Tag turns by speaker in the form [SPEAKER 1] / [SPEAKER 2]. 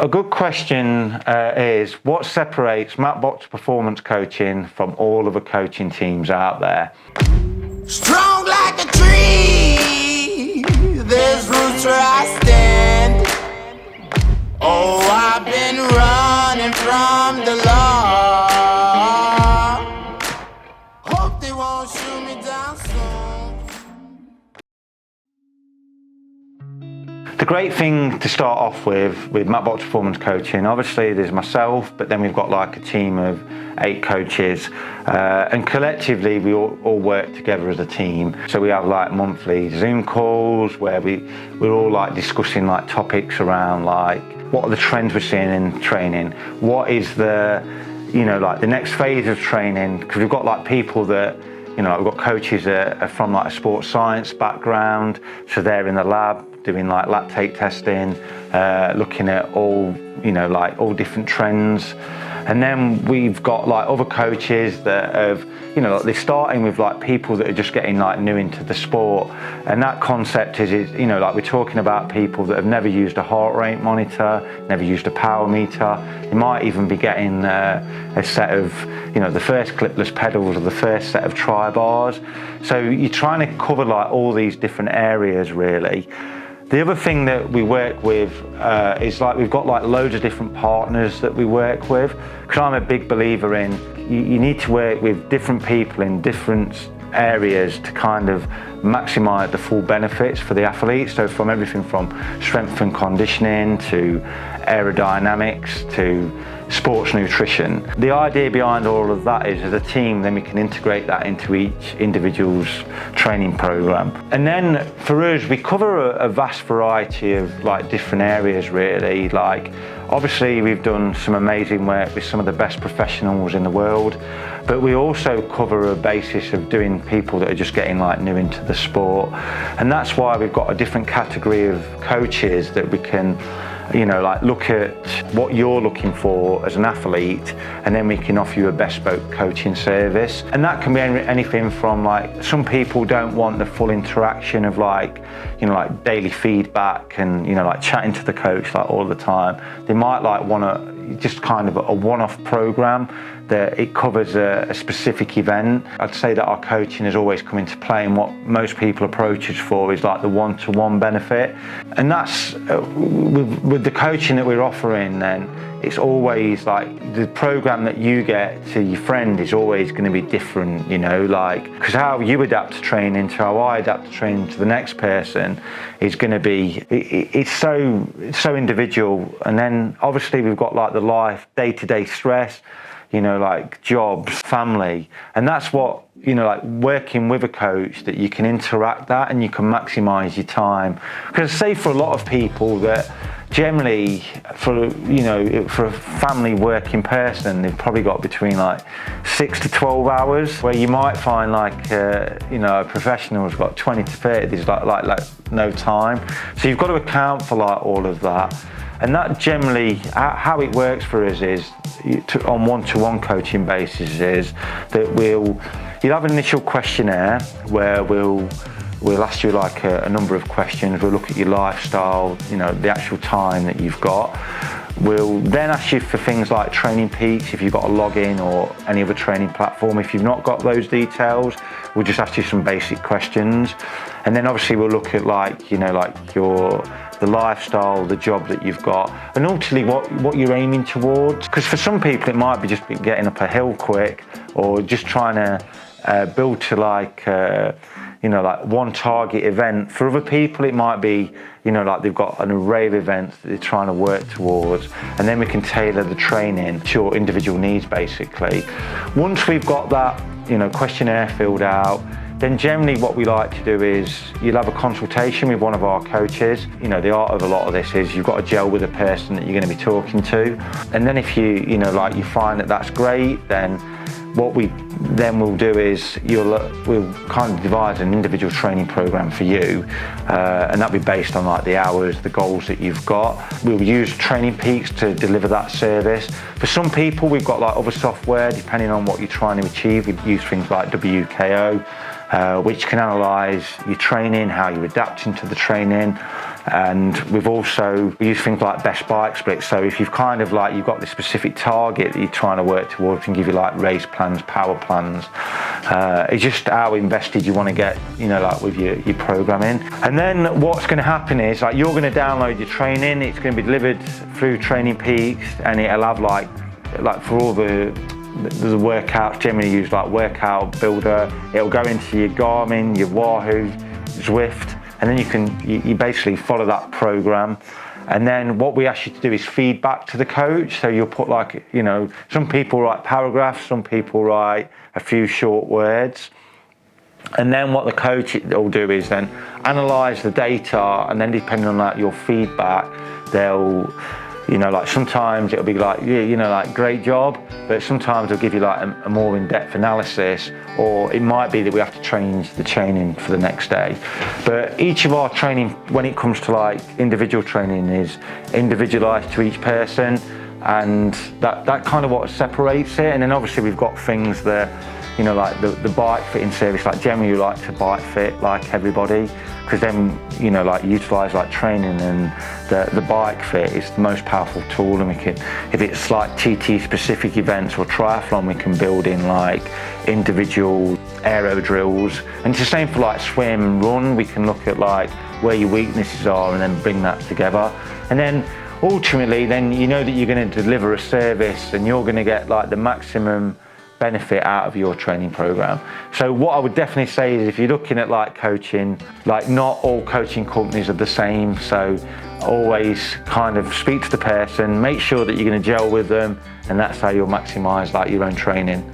[SPEAKER 1] A good question is, what separates Matt Box performance coaching from all other coaching teams out there?
[SPEAKER 2] Strong like a tree, there's roots where I stand. Oh, I've been running from the law. Hope they won't shoot me down soon.
[SPEAKER 1] The great thing to start off with Matt Box performance coaching, obviously there's myself, but then we've got like a team of 8 coaches, and collectively we all work together as a team. So we have like monthly Zoom calls where we're all like discussing like topics around like what are the trends we're seeing in training, what is the, you know, like the next phase of training, because we've got like people that, you know, we've got coaches that are from like a sports science background, so they're in the lab doing like lactate testing, looking at all, you know, like all different trends. And then we've got like other coaches that have, you know, they're starting with like people that are just getting like new into the sport. And that concept is, you know, like we're talking about people that have never used a heart rate monitor, never used a power meter. They might even be getting a set of, you know, the first clipless pedals or the first set of tri-bars. So you're trying to cover like all these different areas really. The other thing that we work with is like we've got like loads of different partners that we work with, because I'm a big believer in you need to work with different people in different areas to kind of maximise the full benefits for the athletes. So from everything from strength and conditioning to aerodynamics to sports nutrition. The idea behind all of that is as a team then we can integrate that into each individual's training program. And then for us we cover a vast variety of like different areas really. Like obviously we've done some amazing work with some of the best professionals in the world, but we also cover a basis of doing people that are just getting like new into the sport. And that's why we've got a different category of coaches that we can, you know, like look at what you're looking for as an athlete, and then we can offer you a bespoke coaching service. And that can be anything from like, some people don't want the full interaction of like, you know, like daily feedback and, you know, like chatting to the coach like all the time. They might like want to just kind of a one-off program that it covers a specific event. I'd say that our coaching has always come into play, and what most people approach us for is like the one-to-one benefit. And that's with the coaching that we're offering, then it's always like the program that you get to your friend is always going to be different, you know, like, because how you adapt to training to how I adapt to training to the next person is going to be, it's so individual. And then obviously we've got like the life, day-to-day stress, you know, like jobs, family. And that's what, you know, like working with a coach, that you can interact that and you can maximize your time. Because say for a lot of people that generally for, you know, for a family working person, they've probably got between like 6 to 12 hours, where you might find like, you know, a professional's got 20 to 30, there's like no time. So you've got to account for like all of that. And that generally, how it works for us is, on one-to-one coaching basis, is that you'll have an initial questionnaire where we'll ask you like a number of questions. We'll look at your lifestyle, you know, the actual time that you've got. We'll then ask you for things like training peaks, if you've got a login or any other training platform. If you've not got those details, we'll just ask you some basic questions. And then obviously we'll look at like, you know, like the lifestyle, the job that you've got, and ultimately what you're aiming towards. Because for some people it might be just getting up a hill quick, or just trying to build to like, you know, like one target event. For other people it might be, you know, like they've got an array of events that they're trying to work towards, and then we can tailor the training to your individual needs basically. Once we've got that, you know, questionnaire filled out, then generally what we like to do is you'll have a consultation with one of our coaches. You know, the art of a lot of this is you've got to gel with the person that you're going to be talking to. And then if you know, like you find that that's great, then what we then will do is we'll kind of devise an individual training program for you, and that'll be based on like the hours, the goals that you've got. We'll use Training Peaks to deliver that service. For some people, we've got like other software depending on what you're trying to achieve. We use things like WKO, which can analyse your training, how you're adapting to the training. And we've also used things like best bike splits. So if you've kind of like, you've got this specific target that you're trying to work towards, we can give you like race plans, power plans. It's just how invested you want to get, you know, like with your programming. And then what's going to happen is like, you're going to download your training. It's going to be delivered through Training Peaks, and it'll have like for all the workouts, generally use like Workout Builder. It'll go into your Garmin, your Wahoo, Zwift, and then you basically follow that program. And then what we ask you to do is feedback to the coach. So you'll put like, you know, some people write paragraphs, some people write a few short words. And then what the coach will do is then analyze the data, and then depending on like your feedback, they'll, you know, like sometimes it'll be like, you know, like great job, but sometimes they'll give you like a more in-depth analysis, or it might be that we have to change the training for the next day. But each of our training, when it comes to like individual training, is individualized to each person, and that kind of what separates it. And then obviously we've got things that, you know, like the bike fitting service, like generally we like to bike fit like everybody, because then, you know, like utilize like training, and the bike fit is the most powerful tool. And we can, if it's like TT specific events or triathlon, we can build in like individual aero drills. And it's the same for like swim, run. We can look at like where your weaknesses are and then bring that together. And then ultimately, then you know that you're going to deliver a service, and you're going to get like the maximum benefit out of your training program. So what I would definitely say is, if you're looking at like coaching, like not all coaching companies are the same. So always kind of speak to the person, make sure that you're going to gel with them, and that's how you'll maximize like your own training.